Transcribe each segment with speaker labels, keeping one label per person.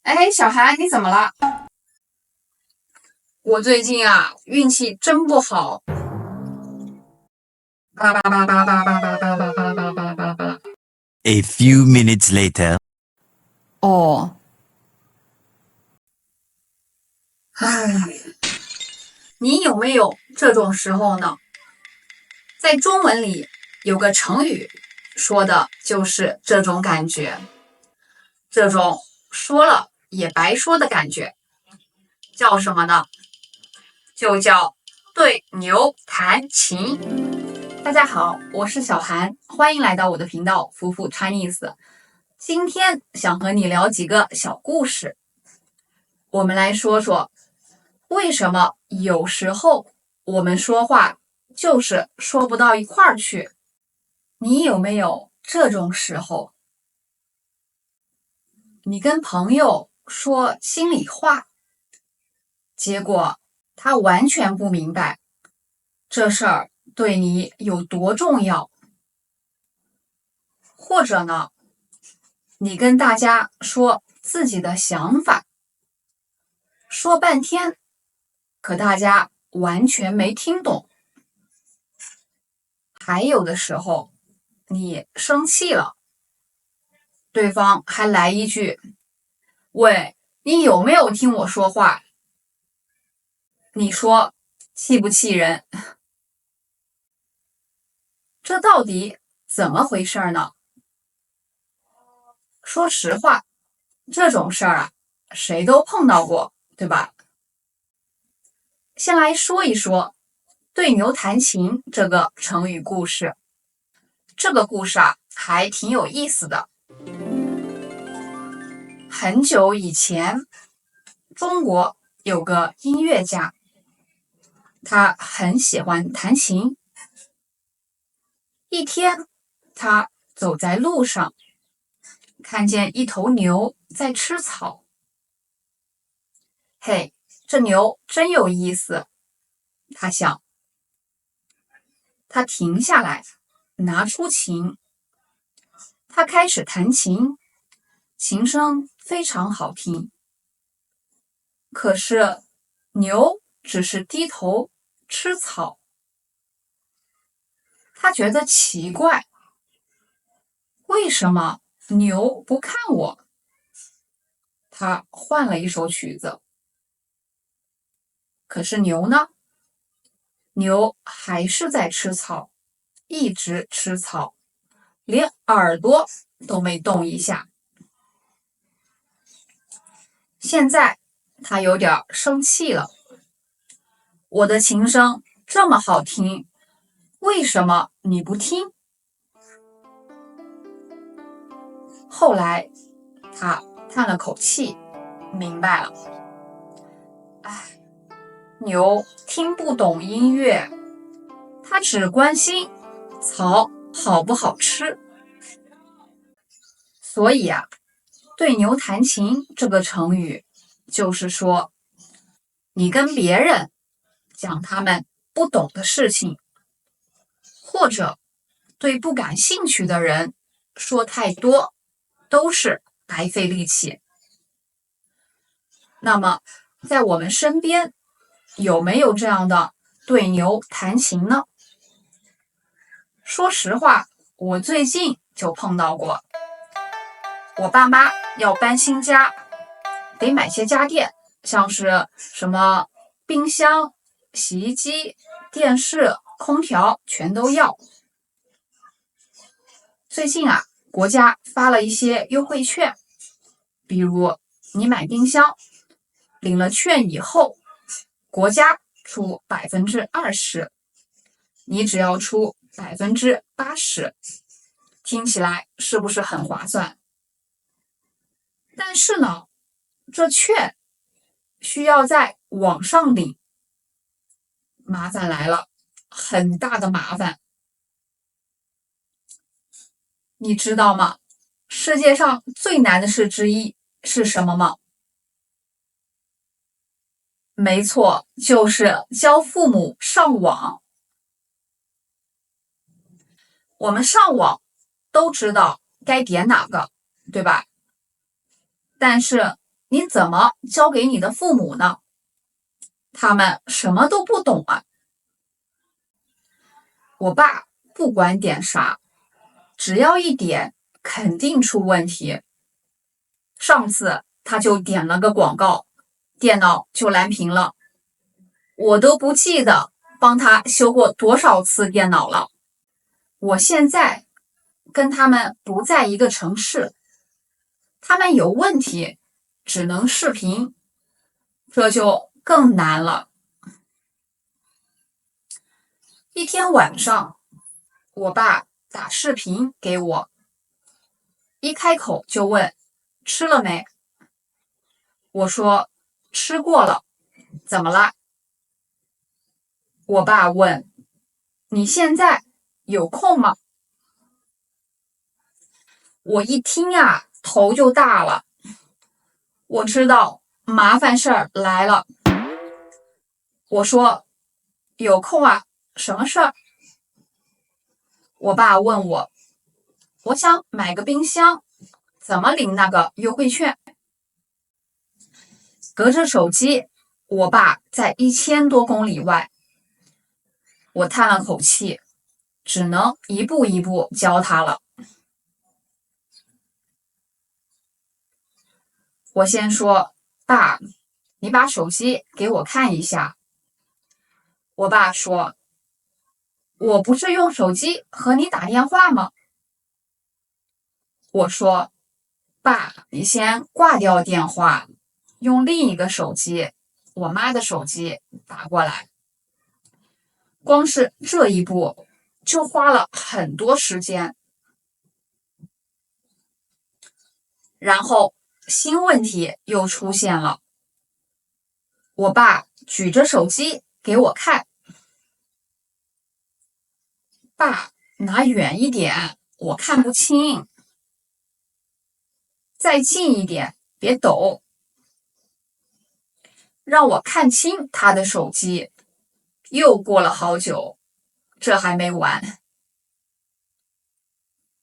Speaker 1: 哎，小韩，你怎么了？我最近运气真不好。巴拉巴拉巴拉巴拉巴拉巴拉巴拉巴拉巴拉巴拉巴拉巴拉巴拉。
Speaker 2: A few minutes later.
Speaker 1: 哦，唉，你有没有这种时候呢？在中文里有个成语，说的就是这种感觉，这种说了也白说的感觉，叫什么呢？就叫对牛弹琴。大家好，我是小韩，欢迎来到我的频道夫妇 Chinese。今天想和你聊几个小故事，我们来说说为什么有时候我们说话就是说不到一块儿去。你有没有这种时候？你跟朋友说心里话，结果他完全不明白这事儿对你有多重要，或者呢，你跟大家说自己的想法，说半天，可大家完全没听懂。还有的时候，你生气了，对方还来一句：“喂，你有没有听我说话？”你说气不气人？这到底怎么回事呢？说实话，这种事儿谁都碰到过，对吧？先来说一说对牛弹琴这个成语故事。这个故事还挺有意思的。很久以前，中国有个音乐家，他很喜欢弹琴。一天，他走在路上，看见一头牛在吃草。嘿，这牛真有意思，他想。他停下来，拿出琴，他开始弹琴，琴声非常好听。可是牛只是低头吃草，他觉得奇怪，为什么牛不看我？他换了一首曲子，可是牛呢？牛还是在吃草，一直吃草，连耳朵都没动一下。现在他有点生气了，我的琴声这么好听，为什么你不听？后来他叹了口气，明白了，哎，牛听不懂音乐，它只关心草好不好吃。所以对牛弹琴这个成语，就是说你跟别人讲他们不懂的事情，或者对不感兴趣的人说太多，都是白费力气。那么，在我们身边有没有这样的对牛弹琴呢？说实话，我最近就碰到过。我爸妈要搬新家，得买些家电，像是什么冰箱、洗衣机、电视、空调全都要。最近国家发了一些优惠券，比如你买冰箱，领了券以后，国家出20%，你只要出80%，听起来是不是很划算？但是呢，这券需要在网上领，麻烦来了，很大的麻烦。你知道吗？世界上最难的事之一是什么吗？没错，就是教父母上网。我们上网都知道该点哪个，对吧？但是你怎么教给你的父母呢？他们什么都不懂啊。我爸不管点啥，只要一点肯定出问题。上次他就点了个广告，电脑就蓝屏了。我都不记得帮他修过多少次电脑了。我现在跟他们不在一个城市，他们有问题只能视频，这就更难了。一天晚上，我爸打视频给我，一开口就问吃了没？我说吃过了，怎么了？我爸问你现在有空吗？我一听啊，头就大了。我知道麻烦事儿来了。我说有空啊，什么事儿？我爸问我想买个冰箱，怎么领那个优惠券？隔着手机，我爸在1000多公里外。我叹了口气，只能一步一步教他了。我先说，爸，你把手机给我看一下。我爸说，我不是用手机和你打电话吗？我说，爸，你先挂掉电话，用另一个手机，我妈的手机打过来。光是这一步就花了很多时间。然后新问题又出现了，我爸举着手机给我看，爸，拿远一点，我看不清，再近一点，别抖，让我看清他的手机。又过了好久，这还没完，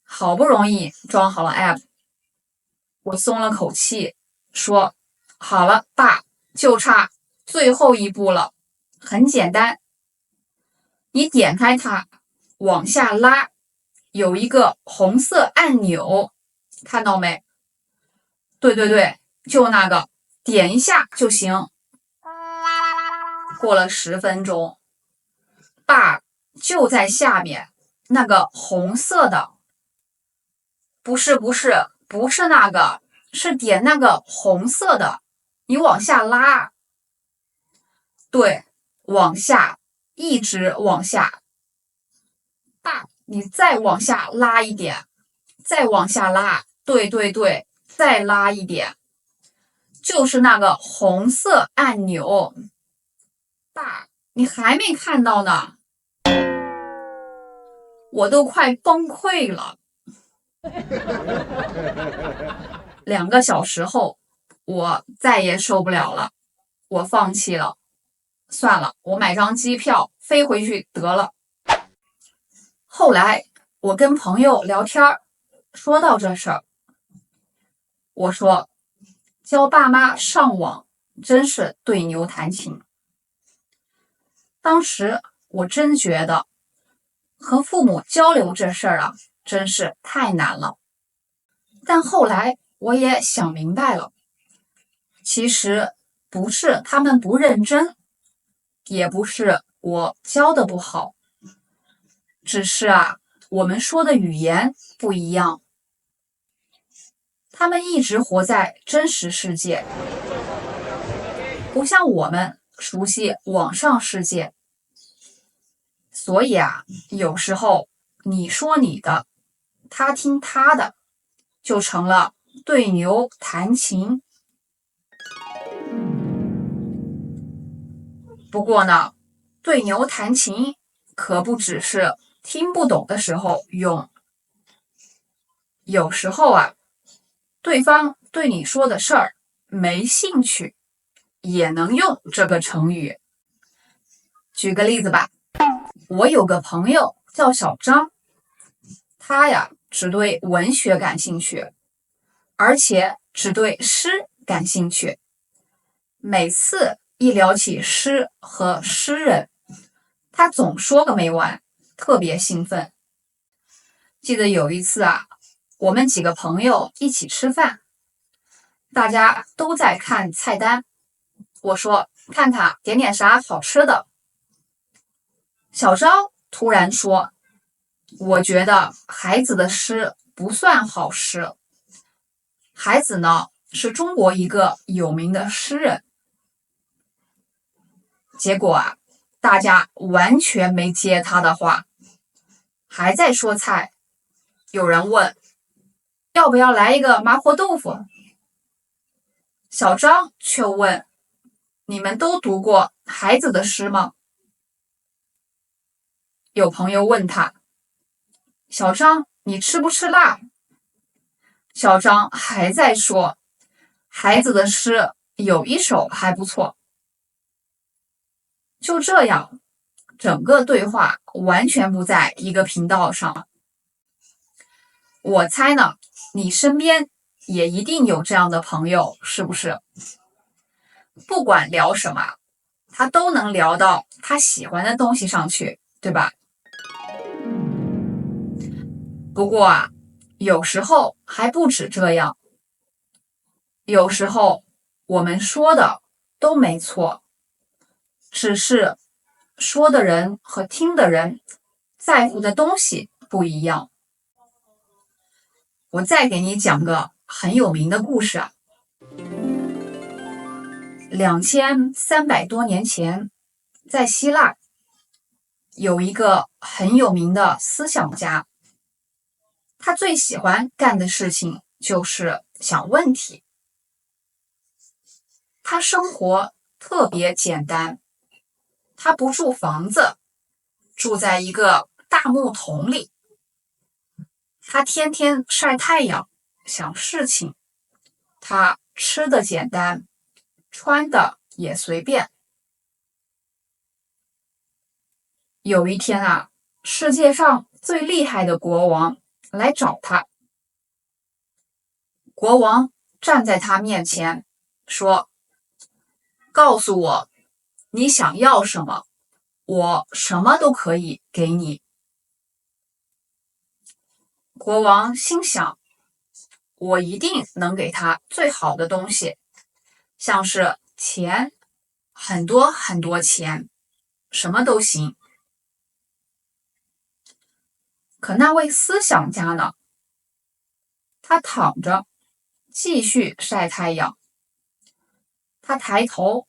Speaker 1: 好不容易装好了 app， 我松了口气，说好了，爸，就差最后一步了，很简单，你点开它，往下拉，有一个红色按钮，看到没？对对对，就那个，点一下就行。过了10分钟，爸就在下面，那个红色的，不是那个，是点那个红色的，你往下拉，对，往下，一直往下。爸，你再往下拉一点，再往下拉，对对对，再拉一点，就是那个红色按钮。爸，你还没看到呢，我都快崩溃了。2个小时后，我再也受不了了，我放弃了，算了，我买张机票飞回去得了。后来我跟朋友聊天，说到这事儿，我说教爸妈上网真是对牛弹琴。当时我真觉得和父母交流这事儿啊，真是太难了。但后来我也想明白了，其实不是他们不认真，也不是我教的不好，只是我们说的语言不一样。他们一直活在真实世界，不像我们熟悉网上世界。所以有时候你说你的，他听他的，就成了对牛弹琴。不过呢，对牛弹琴可不只是听不懂的时候用，有时候对方对你说的事儿没兴趣，也能用这个成语。举个例子吧，我有个朋友叫小张，他只对文学感兴趣，而且只对诗感兴趣，每次一聊起诗和诗人，他总说个没完，特别兴奋。记得有一次啊，我们几个朋友一起吃饭，大家都在看菜单，我说看看点点啥好吃的。小张突然说，我觉得孩子的诗不算好诗。孩子呢，是中国一个有名的诗人。结果啊，大家完全没接他的话，还在说菜。有人问，要不要来一个麻婆豆腐？小张却问，你们都读过孩子的诗吗？有朋友问他，小张，你吃不吃辣？小张还在说，孩子的诗有一首还不错。就这样，整个对话完全不在一个频道上。我猜呢，你身边也一定有这样的朋友，是不是？不管聊什么，他都能聊到他喜欢的东西上去，对吧？不过啊，有时候还不止这样。有时候我们说的都没错，只是说的人和听的人在乎的东西不一样。我再给你讲个很有名的故事啊。2300多年前，在希腊有一个很有名的思想家，他最喜欢干的事情就是想问题。他生活特别简单，他不住房子，住在一个大木桶里。他天天晒太阳，想事情。他吃的简单，穿的也随便。有一天啊，世界上最厉害的国王来找他。国王站在他面前，说：“告诉我，你想要什么？我什么都可以给你。”国王心想，我一定能给他最好的东西，像是钱，很多很多钱，什么都行。可那位思想家呢？他躺着，继续晒太阳。他抬头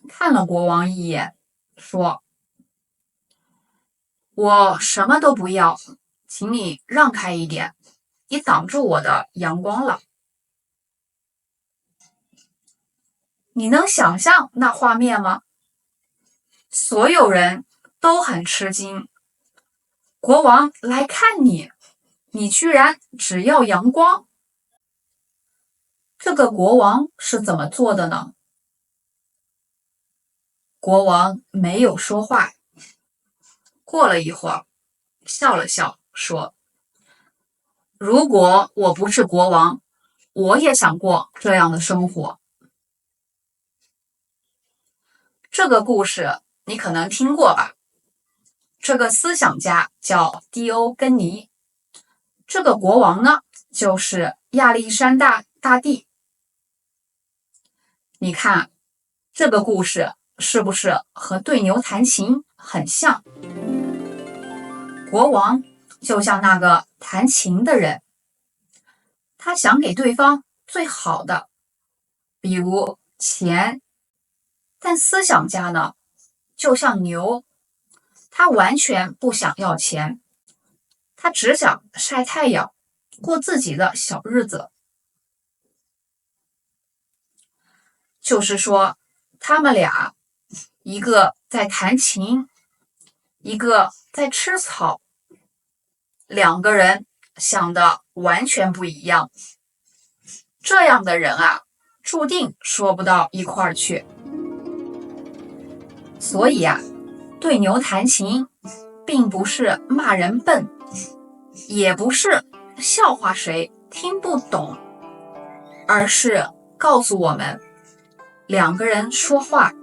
Speaker 1: 看了国王一眼，说：“我什么都不要，请你让开一点，你挡住我的阳光了。”你能想象那画面吗？所有人都很吃惊。国王来看你，你居然只要阳光。这个国王是怎么做的呢？国王没有说话，过了一会儿，笑了笑，说：“如果我不是国王，我也想过这样的生活。”这个故事你可能听过吧？这个思想家叫狄欧根尼，这个国王呢，就是亚历山大大帝。你看这个故事是不是和对牛弹琴很像？国王就像那个弹琴的人，他想给对方最好的，比如钱。但思想家呢，就像牛，他完全不想要钱，他只想晒太阳，过自己的小日子。就是说，他们俩，一个在弹琴，一个在吃草，两个人想的完全不一样。这样的人啊，注定说不到一块儿去。所以啊，对牛弹琴并不是骂人笨，也不是笑话谁听不懂，而是告诉我们，两个人说话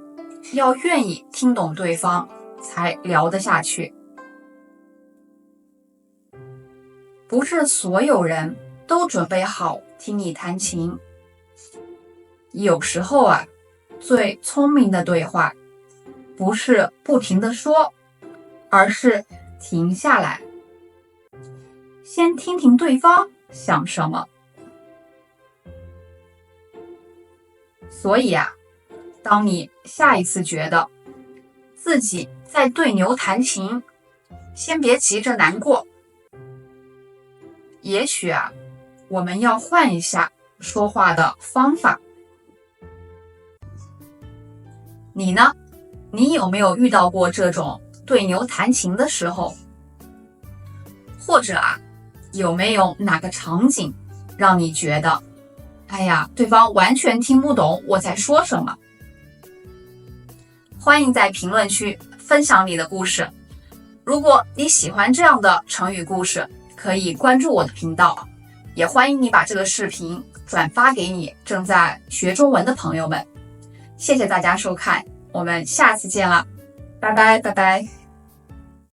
Speaker 1: 要愿意听懂对方，才聊得下去。不是所有人都准备好听你弹琴。有时候啊，最聪明的对话，不是不停地说，而是停下来，先听听对方想什么。所以啊，当你下一次觉得自己在对牛弹琴，先别急着难过。也许啊，我们要换一下说话的方法。你呢？你有没有遇到过这种对牛弹琴的时候？或者啊，有没有哪个场景让你觉得，哎呀，对方完全听不懂我在说什么？欢迎在评论区分享你的故事。如果你喜欢这样的成语故事，可以关注我的频道，也欢迎你把这个视频转发给你正在学中文的朋友们。谢谢大家收看，我们下次见了，拜拜拜拜。